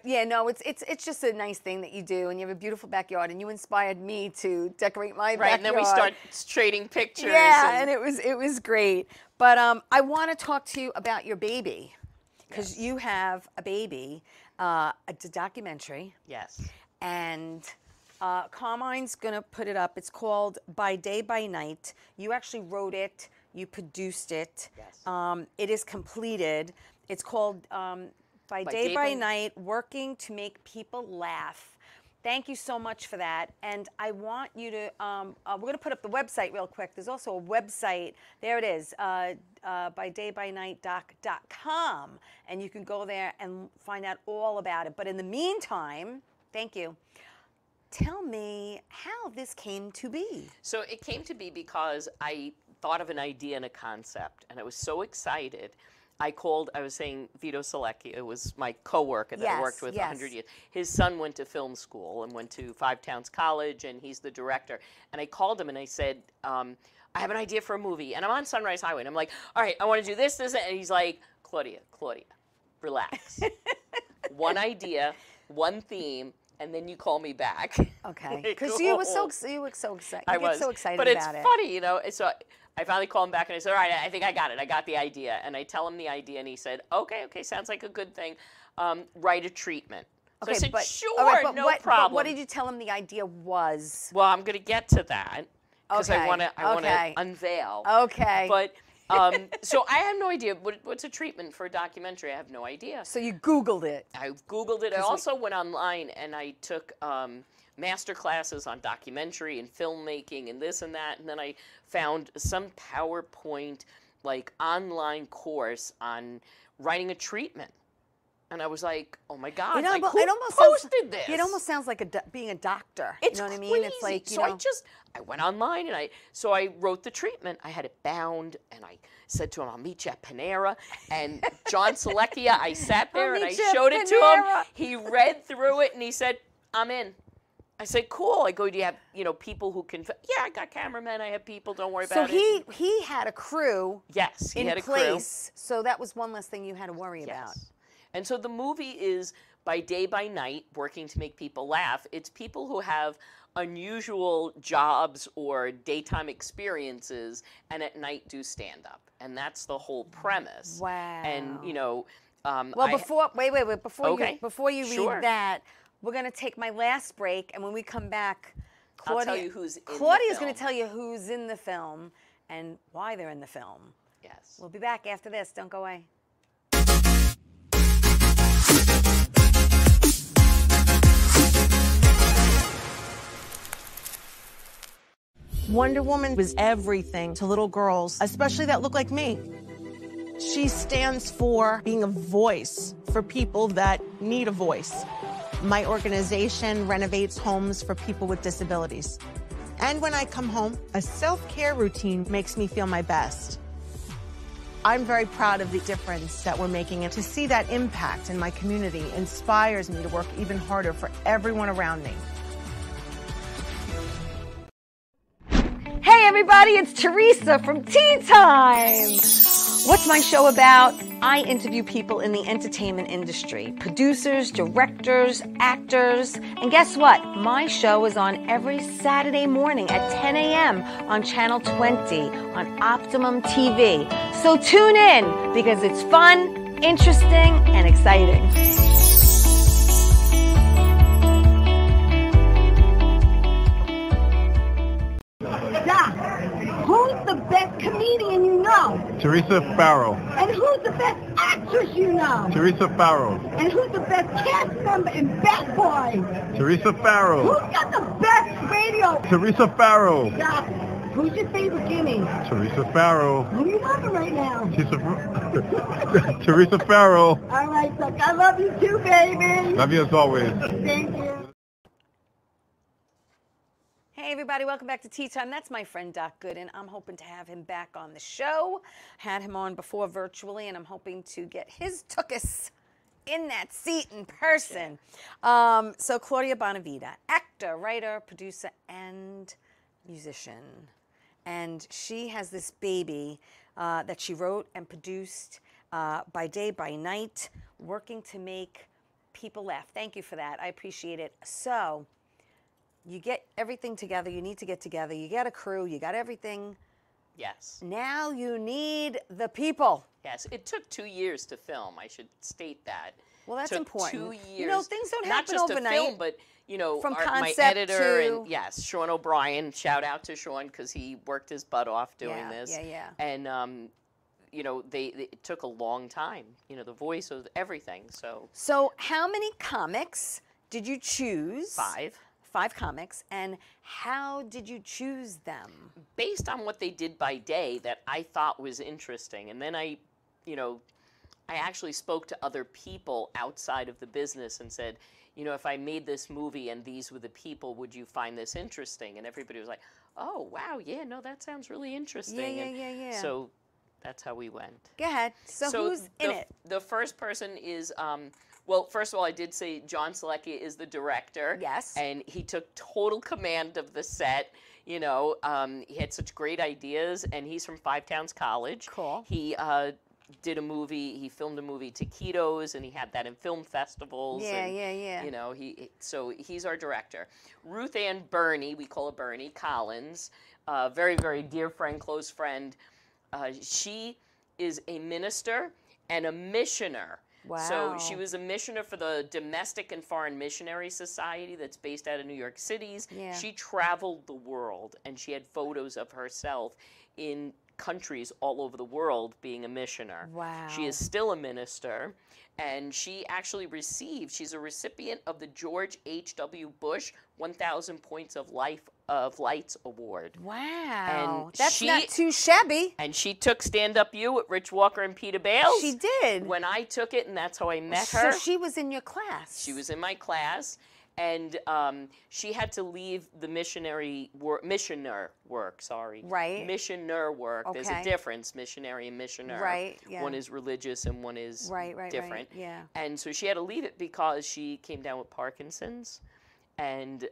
yeah, no, it's just a nice thing that you do, and you have a beautiful backyard, and you inspired me to decorate my backyard. And then we start trading pictures. Yeah, and it was great. But I want to talk to you about your baby, because you have a baby, a documentary. Yes. And Carmine's going to put it up. It's called By Day, By Night. You actually wrote it. You produced it. Yes. It is completed. It's called By Day, By Night, Working to Make People Laugh. Thank you so much for that. And I want you to, we're going to put up the website real quick. There's also a website. There it is, bydaybynight.com. And you can go there and find out all about it. But in the meantime, thank you. Tell me how this came to be. So it came to be because I thought of an idea and a concept, and I was so excited. I was saying Vito Selecki, it was my coworker that I worked with 100 years. His son went to film school and went to Five Towns College, and he's the director. And I called him and I said, I have an idea for a movie, and I'm on Sunrise Highway. And I'm like, all right, I want to do this, and he's like, Claudia, relax. One idea, one theme, and then you call me back. Okay, because you were so excited. I was so excited but about it. But it's funny, you know. So I finally call him back and I said, all right, I think I got it. I got the idea. And I tell him the idea, and he said, okay, sounds like a good thing. Write a treatment. So Okay, I said, but, sure, all right, but no what, problem. But what did you tell him the idea was? Well, I'm going to get to that because Okay, I want to okay. unveil. Okay. But so I have no idea. What's a treatment for a documentary? I have no idea. So you Googled it. I Googled it. I also went online and I took master classes on documentary and filmmaking and this and that. And then I found some PowerPoint, like, online course on writing a treatment. And I was like, oh my God, You know, like, but who it almost posted sounds, this? It almost sounds like being a doctor. It's you know what I crazy. mean? It's like, you so know. I went online and I wrote the treatment. I had it bound and I said to him, I'll meet you at Panera. And John Seleckia, I sat there and I showed it to him. He read through it and he said, I'm in. I said, cool. I go, do you have, people who can, yeah, I got cameramen, I have people, don't worry about it. So he had a crew Yes, he had a place, so that was one less thing you had to worry about. And so the movie is By Day, By Night, Working to Make People Laugh. It's people who have unusual jobs or daytime experiences and at night do stand-up. And that's the whole premise. Wow. And, Well, before you Sure. read that, we're going to take my last break, and when we come back, I'll tell you who's in the Claudia's film. going to tell you who's in the film and why they're in the film. Yes. We'll be back after this. Don't go away. Wonder Woman was everything to little girls, especially that look like me. She stands for being a voice for people that need a voice. My organization renovates homes for people with disabilities. And when I come home, a self-care routine makes me feel my best. I'm very proud of the difference that we're making, and to see that impact in my community inspires me to work even harder for everyone around me. Hey everybody, it's Theresa from Ttime. What's my show about? I interview people in the entertainment industry, producers, directors, actors, and guess what? My show is on every Saturday morning at 10 a.m. on Channel 20 on Optimum TV. So tune in because it's fun, interesting, and exciting. Doc, who's the best comedian you know? Theresa Farrow. And who's the best actress you know? Theresa Farrow. And who's the best cast member in Bad Boys? Teresa Farrow. Who's got the best radio? Teresa Farrow. Doc, who's your favorite Jimmy? Teresa Farrow. Who are you loving right now? Teresa Farrow. All right, Doc, I love you too, baby. Love you as always. Thank you. Hey everybody, welcome back to Tea Time. That's my friend Doc Gooden. I'm hoping to have him back on the show. Had him on before virtually, and I'm hoping to get his tuchus in that seat in person. So Claudia Bonavita, actor, writer, producer, and musician. And she has this baby that she wrote and produced By Day, By Night, working to make people laugh. Thank you for that. I appreciate it. So you get everything together. You need to get together. You got a crew. You got everything. Yes. Now you need the people. Yes. It took 2 years to film. I should state that. Well, that's Took important. 2 years. You know, things don't happen Not just overnight. to film, but From my concept editor to- and yes, Sean O'Brien. Shout out to Sean because he worked his butt off doing this. Yeah. And it took a long time. The voice of everything. So how many comics did you choose? 5. 5 comics, and how did you choose them? Based on what they did by day that I thought was interesting. And then I actually spoke to other people outside of the business and said, if I made this movie and these were the people, would you find this interesting? And everybody was like, oh, wow, yeah, no, that sounds really interesting. Yeah. So that's how we went. Go ahead. So who's in it? The first person is... well, first of all, I did say John Selecki is the director. Yes. And he took total command of the set. He had such great ideas, and he's from Five Towns College. Cool. He did a movie. He filmed a movie, Taquitos, and he had that in film festivals. Yeah. So he's our director. Ruth Ann Burney, we call her Bernie Collins, very, very dear friend, close friend. She is a minister and a missioner. Wow. So she was a missioner for the Domestic and Foreign Missionary Society that's based out of New York City. Yeah. She traveled the world, and she had photos of herself in countries all over the world being a missioner. Wow. She is still a minister, and she actually she's a recipient of the George H.W. Bush 1,000 Points of Lights Award. Wow. And That's not too shabby. And she took Stand Up You with Rich Walker and Peter Bales. She did. When I took it, and that's how I met her. So she was in your class. She was in my class, and she had to leave the missioner work. Right. Missioner work. Okay. There's a difference, missionary and missioner. Right, yeah. One is religious and one is different. Right, yeah. And so she had to leave it because she came down with Parkinson's and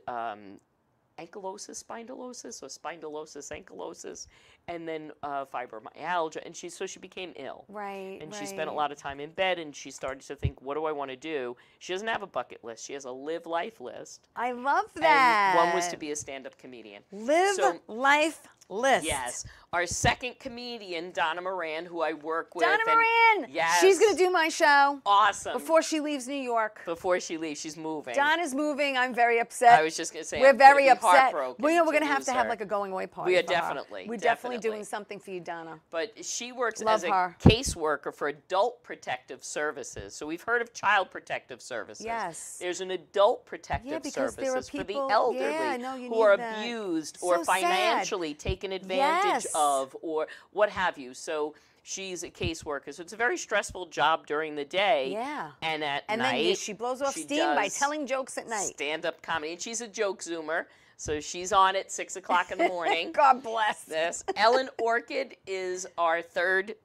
ankylosis, spondylosis, or spondylosis, ankylosis, and then fibromyalgia, and she became ill. Right. And she spent a lot of time in bed, and she started to think, what do I want to do? She doesn't have a bucket list. She has a live life list. I love that. And one was to be a stand-up comedian. Live life list. Yes. Our second comedian, Donna Moran, who I work with. Donna Moran! Yes. She's going to do my show. Awesome. Before she leaves New York. Before she leaves, she's moving. Donna's moving. I'm very upset. I was just going to say, we're very I'm gonna be upset. heartbroken We're going to lose have to have her. like a going away party. We are for her. definitely. We're definitely doing something for you, Donna. But she works Love as a her. caseworker for Adult Protective Services. So we've heard of Child Protective Services. Yes. There's an Adult Protective because there are Services for people- the elderly yeah, no, you who need are that. abused or So sad. financially taken advantage Yes. of or what have you. So she's a caseworker. So it's a very stressful job during the day. Yeah. And at And night. then she blows off steam by telling jokes at night. Stand-up comedy. And she's a joke zoomer. So she's on at 6 o'clock in the morning. God bless. Yes. Ellen Orchid is our third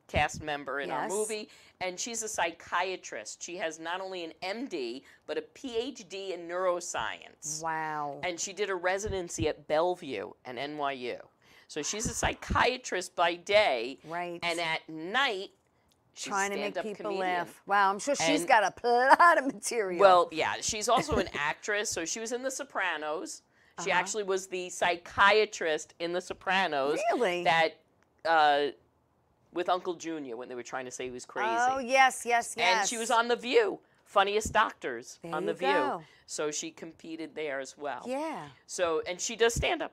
cast member in our Yes. movie, and she's a psychiatrist. She has not only an MD, but a PhD in neuroscience. Wow. And she did a residency at Bellevue and NYU. So she's a psychiatrist by day, Right. and at night, she's Trying a to make stand-up people comedian. laugh. Wow, I'm sure she's And- got a lot of material. Well, yeah, she's also an actress. So she was in The Sopranos. She actually was the psychiatrist in The Sopranos. Really? That, with Uncle Junior when they were trying to say he was crazy. Oh, yes. And she was on The View, Funniest Doctors There on you The View. go. So she competed there as well. Yeah. So, and she does stand up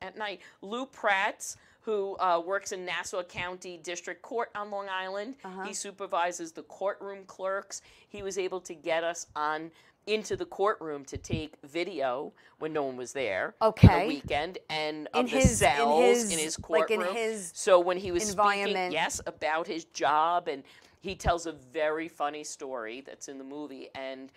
at night. Lou Pratt, who works in Nassau County District Court on Long Island. He supervises the courtroom clerks. He was able to get us into the courtroom to take video when no one was there on Okay. the weekend, and In of the his- in cells his- courtroom. like in his So when he was speaking, environment. yes, about his job, and he tells a very funny story that's in the movie, and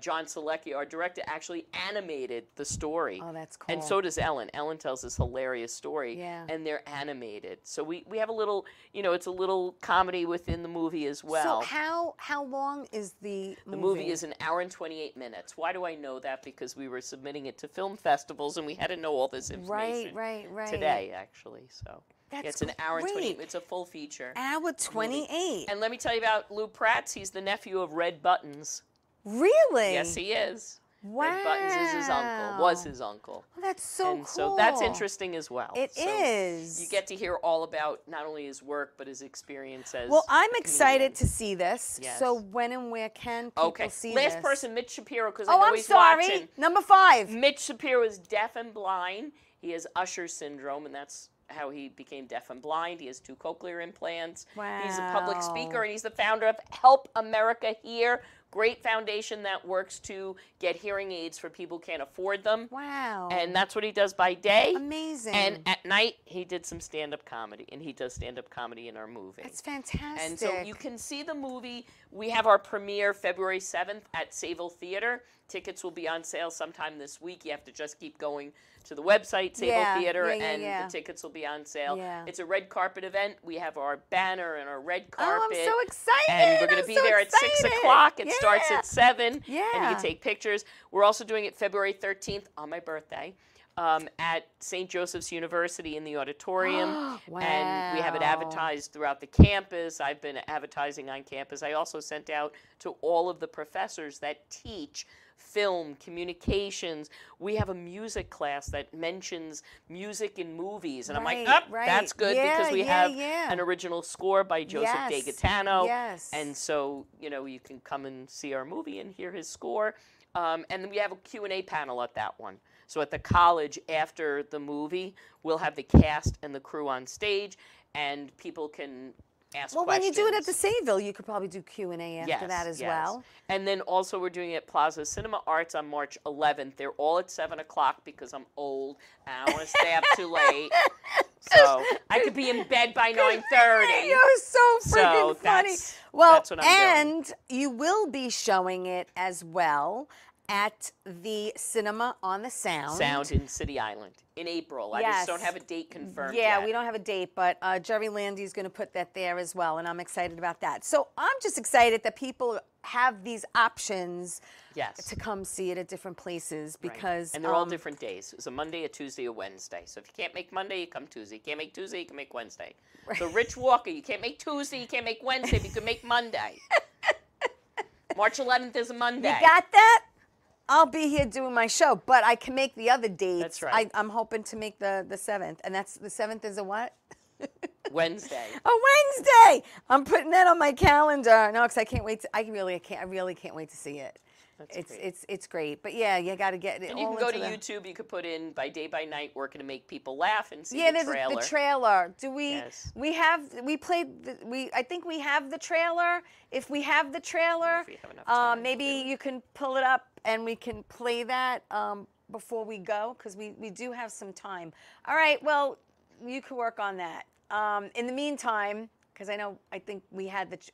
John Selecki, our director, actually animated the story. Oh, that's And cool. so does Ellen. Ellen tells this hilarious story, Yeah. and they're animated. So we have a little, it's a little comedy within the movie as well. So how long is the movie? The movie is an hour and 28 minutes. Why do I know that? Because we were submitting it to film festivals, and we had to know all this information Right. today, actually. So That's it's an hour and 28. great. It's a full feature. Hour 28. And let me tell you about Lou Pratt. He's the nephew of Red Buttons. Really? Yes, he is. Wow. Red Buttons is his uncle, was his uncle. Oh, that's so and cool. So that's interesting as well. It is. You get to hear all about not only his work, but his experience as Well, I'm a excited comedian. to see this. Yes. So when and where can people see this? Last person, Mitch Shapiro, because I Oh, know I'm he's sorry. watching. Number 5. Mitch Shapiro is deaf and blind. He has Usher syndrome, and that's how he became deaf and blind. He has 2 cochlear implants. Wow. He's a public speaker, and he's the founder of Help America Hear. Great foundation that works to get hearing aids for people who can't afford them. Wow. And that's what he does by day. Amazing. And at night, he did some stand-up comedy, and he does stand-up comedy in our movie. That's fantastic. And so you can see the movie. We have our premiere February 7th at Sayville Theater. Tickets will be on sale sometime this week. You have to just keep going to the website, Sayville Theater, and the tickets will be on sale. Yeah. It's a red carpet event. We have our banner and our red carpet. Oh, I'm so excited. And we're going to be there at 6 o'clock. It starts at 7. Yeah. And you can take pictures. We're also doing it February 13th on my birthday. At St. Joseph's University in the auditorium. Wow. And we have it advertised throughout the campus. I've been advertising on campus. I also sent out to all of the professors that teach film, communications. We have a music class that mentions music in movies. And I'm like, that's good because we have an original score by Joseph DeGaetano. Yes. And so, you know, you can come and see our movie and hear his score. And then we have a Q&A panel at that one. So at the college, after the movie, we'll have the cast and the crew on stage, and people can ask questions. Well, when you do it at the Sayville, you could probably do Q&A after that as well. And then also we're doing it at Plaza Cinema Arts on March 11th. They're all at 7 o'clock because I'm old and I don't want to stay up too late. So I could be in bed by 9:30. You're so freaking funny. Well, that's what I'm doing. And you will be showing it as well at the cinema on the Sound. Sound in City Island in April. I just don't have a date confirmed yet. yet. We don't have a date, but Jerry Landy's going to put that there as well, and I'm excited about that. So I'm just excited that people have these options to come see it at different places because... And they're all different days. It's a Monday, a Tuesday, a Wednesday. So if you can't make Monday, you come Tuesday. You can't make Tuesday, you can make Wednesday. So Rich Walker, you can't make Tuesday, you can't make Wednesday, but you can make Monday. March 11th is a Monday. You got that? I'll be here doing my show, but I can make the other dates. That's right. I'm hoping to make the 7th, and that's the 7th is a what? Wednesday. A Wednesday. I'm putting that on my calendar. No, because I can't wait. I really can't wait to see it. It's great. But yeah, you got to get it. And you can go to YouTube. You could put in by day by night working to make people laugh and see the there's trailer. the trailer. Do we? Yes. I think we have the trailer. If we have the trailer, If we have enough time maybe you can pull it up and we can play that before we go because we do have some time. All right. Well, you can work on that. In the meantime, because I think we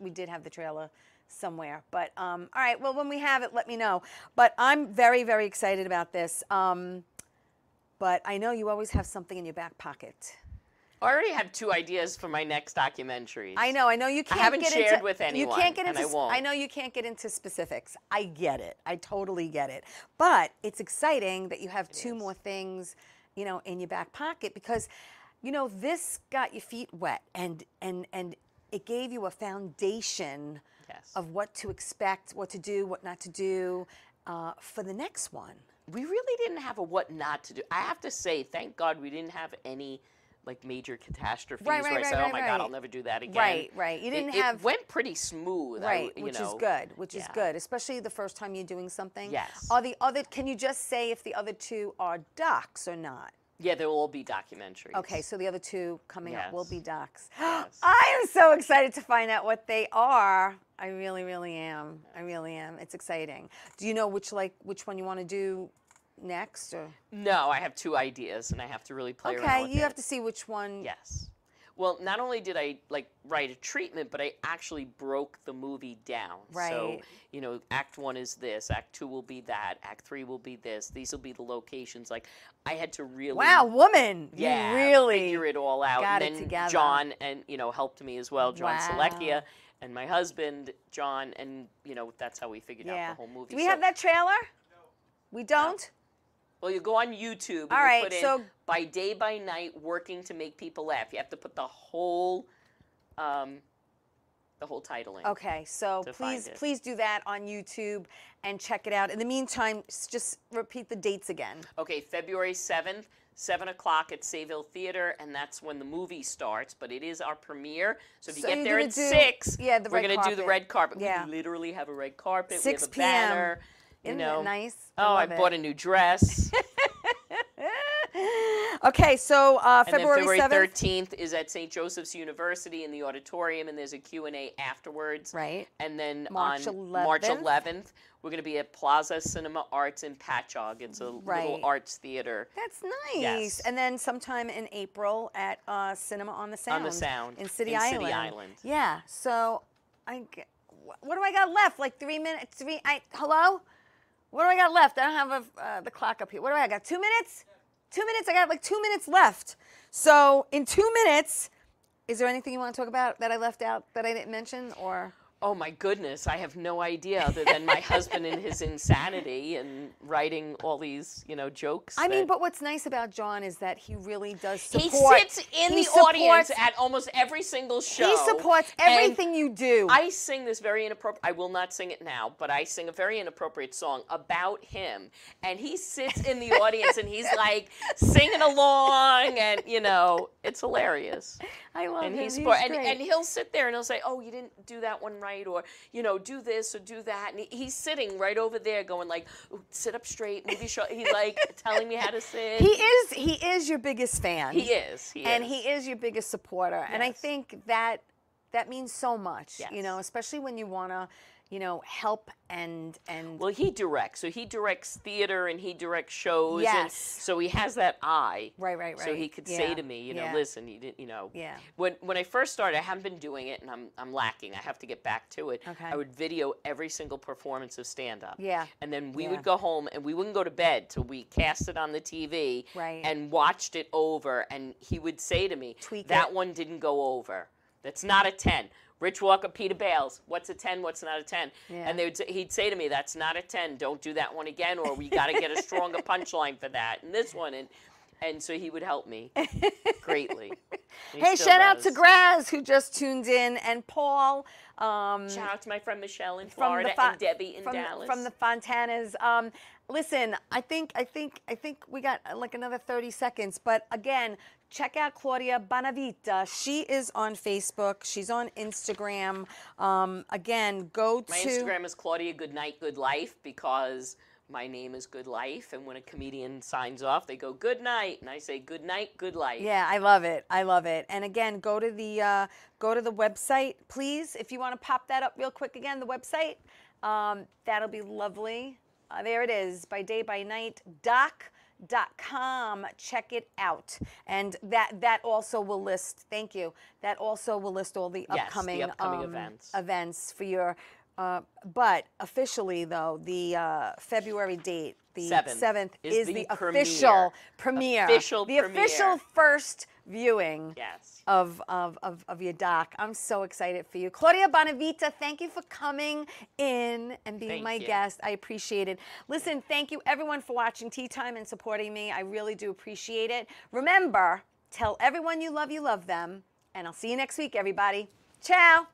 did have the trailer somewhere. But all right, well, when we have it, let me know. But I'm very, very excited about this. But I know you always have something in your back pocket. I already have 2 ideas for my next documentaries. I know you can't. I haven't get shared into, with anyone, You can't get into. and I won't. I know you can't get into specifics. I get it. I totally get it. But it's exciting that you have 2 more things, in your back pocket because, this got your feet wet and it gave you a foundation of what to expect, what to do, what not to do for the next one. We really didn't have a what not to do. I have to say, thank God we didn't have any major catastrophes where I said, oh my God, I'll never do that again. Right. You didn't It went pretty smooth. Which is good. Which is good, especially the first time you're doing something. Yes. Can you just say if the other 2 are docs or not? Yeah, they will all be documentaries. Okay, so the other 2 coming up will be docs. Yes. I am so excited to find out what they are. I really, really am. I really am. It's exciting. Do you know which one you want to do next? Or? No, I have 2 ideas, and I have to really play around with Okay, you have to see which one. Yes. Well, not only did I write a treatment, but I actually broke the movie down. Right. So, Act 1 is this, Act 2 will be that, Act 3 will be this. These will be the locations. I had to really woman, you really figure it all out. got and it then together. John and helped me as well, John Wow. Selecchia, and my husband John, and that's how we figured out the whole movie. Do we have that trailer? No. We don't. Well, you go on YouTube and all right, put in so by day by night working to make people laugh. You have to put the whole the whole titling. Okay, so to find please, it. please do that on YouTube and check it out. In the meantime, just repeat the dates again. Okay, February 7th, 7 o'clock at Sayville Theater, and that's when the movie starts, but it is our premiere. So if you So get you're there gonna at do- 6, yeah, the we're red going to do the carpet. red carpet. Yeah. We literally have a red carpet. 6 we have a p.m. banner. Isn't You know. that nice? Oh, I love bought it. a new dress. Okay, so And then February February 7th. 13th is at St. Joseph's University in the auditorium, and there's a Q&A afterwards. Right. And then March on March 11th. 11th, we're going to be at Plaza Cinema Arts in Patchogue. It's a Right. little arts theater. That's nice. Yes. And then sometime in April at Cinema on the Sound. On the Sound. In City in Island. City Island. Yeah. So what do I got left? Like 3 minutes? Hello? What do I got left? I don't have the clock up here. What do I got? 2 minutes? 2 minutes? I got like 2 minutes left. So in 2 minutes, is there anything you want to talk about that I left out that I didn't mention, or? Oh my goodness, I have no idea other than my husband and his insanity and writing all these, jokes. I mean, that- but what's nice about John is that he really does he support. sits in he the audience supports- at almost every single show. He supports and everything you do. I sing this very inappropriate, I will not sing it now, but I sing a very inappropriate song about him. And he sits in the audience and he's like singing along and, it's hilarious. I love And him. he's He's and great. he'll sit there and he'll say, "Oh, you didn't do that one right," or do this or do that. And he's sitting right over there, going like, "Ooh, sit up straight, movie show." He's like telling me how to sit. He is your biggest fan. He is. And he is your biggest supporter. And I Yes. think that means so much. Yes. Especially when you want to, help and. Well, he directs. So he directs theater and he directs shows. Yes. And so he has that eye. Right. So he could say Yeah. to me, Yeah. listen, you didn't, Yeah. When I first started, I haven't been doing it, and I'm lacking. I have to get back to it. Okay. I would video every single performance of stand-up. Yeah. And then we Yeah. would go home, and we wouldn't go to bed till we cast it on the TV. Right. And watched it over, and he would say to me, Tweak that it. one didn't go over. That's not a 10. Rich Walker, Peter Bales, what's a 10, what's not a 10? Yeah. And he'd say to me, that's not a 10, don't do that one again, or we got to get a stronger punchline for that, and this one. And so he would help me greatly. He Hey, still shout out to does. Graz, who just tuned in, and Paul. Shout out to my friend Michelle in from Florida the and Debbie in from, Dallas. From the Fontanas. Listen, I think we got like another 30 seconds. But again, check out Claudia Bonavita. She is on Facebook. She's on Instagram. Again, go My to Instagram is Claudia Goodnight Good Life, because my name is Good Life, and when a comedian signs off, they go good night, and I say good night, good life. Yeah, I love it. I love it. And again, go to the website, please. If you want to pop that up real quick again, the website, that'll be lovely. There it is, bydaybynightdoc.com. Check it out. And that also will list, thank you, that also will list all the Yes, upcoming, the upcoming events. events for your, but officially though, the February date, the 7th is is the the official premiere. premiere. Official the premiere. official first viewing Yes. of your doc. I'm so excited for you. Claudia Bonavita, thank you for coming in and being Thank my you. guest. I appreciate it. Listen, thank you everyone for watching Tea Time and supporting me. I really do appreciate it. Remember, tell everyone you love them. And I'll see you next week, everybody. Ciao.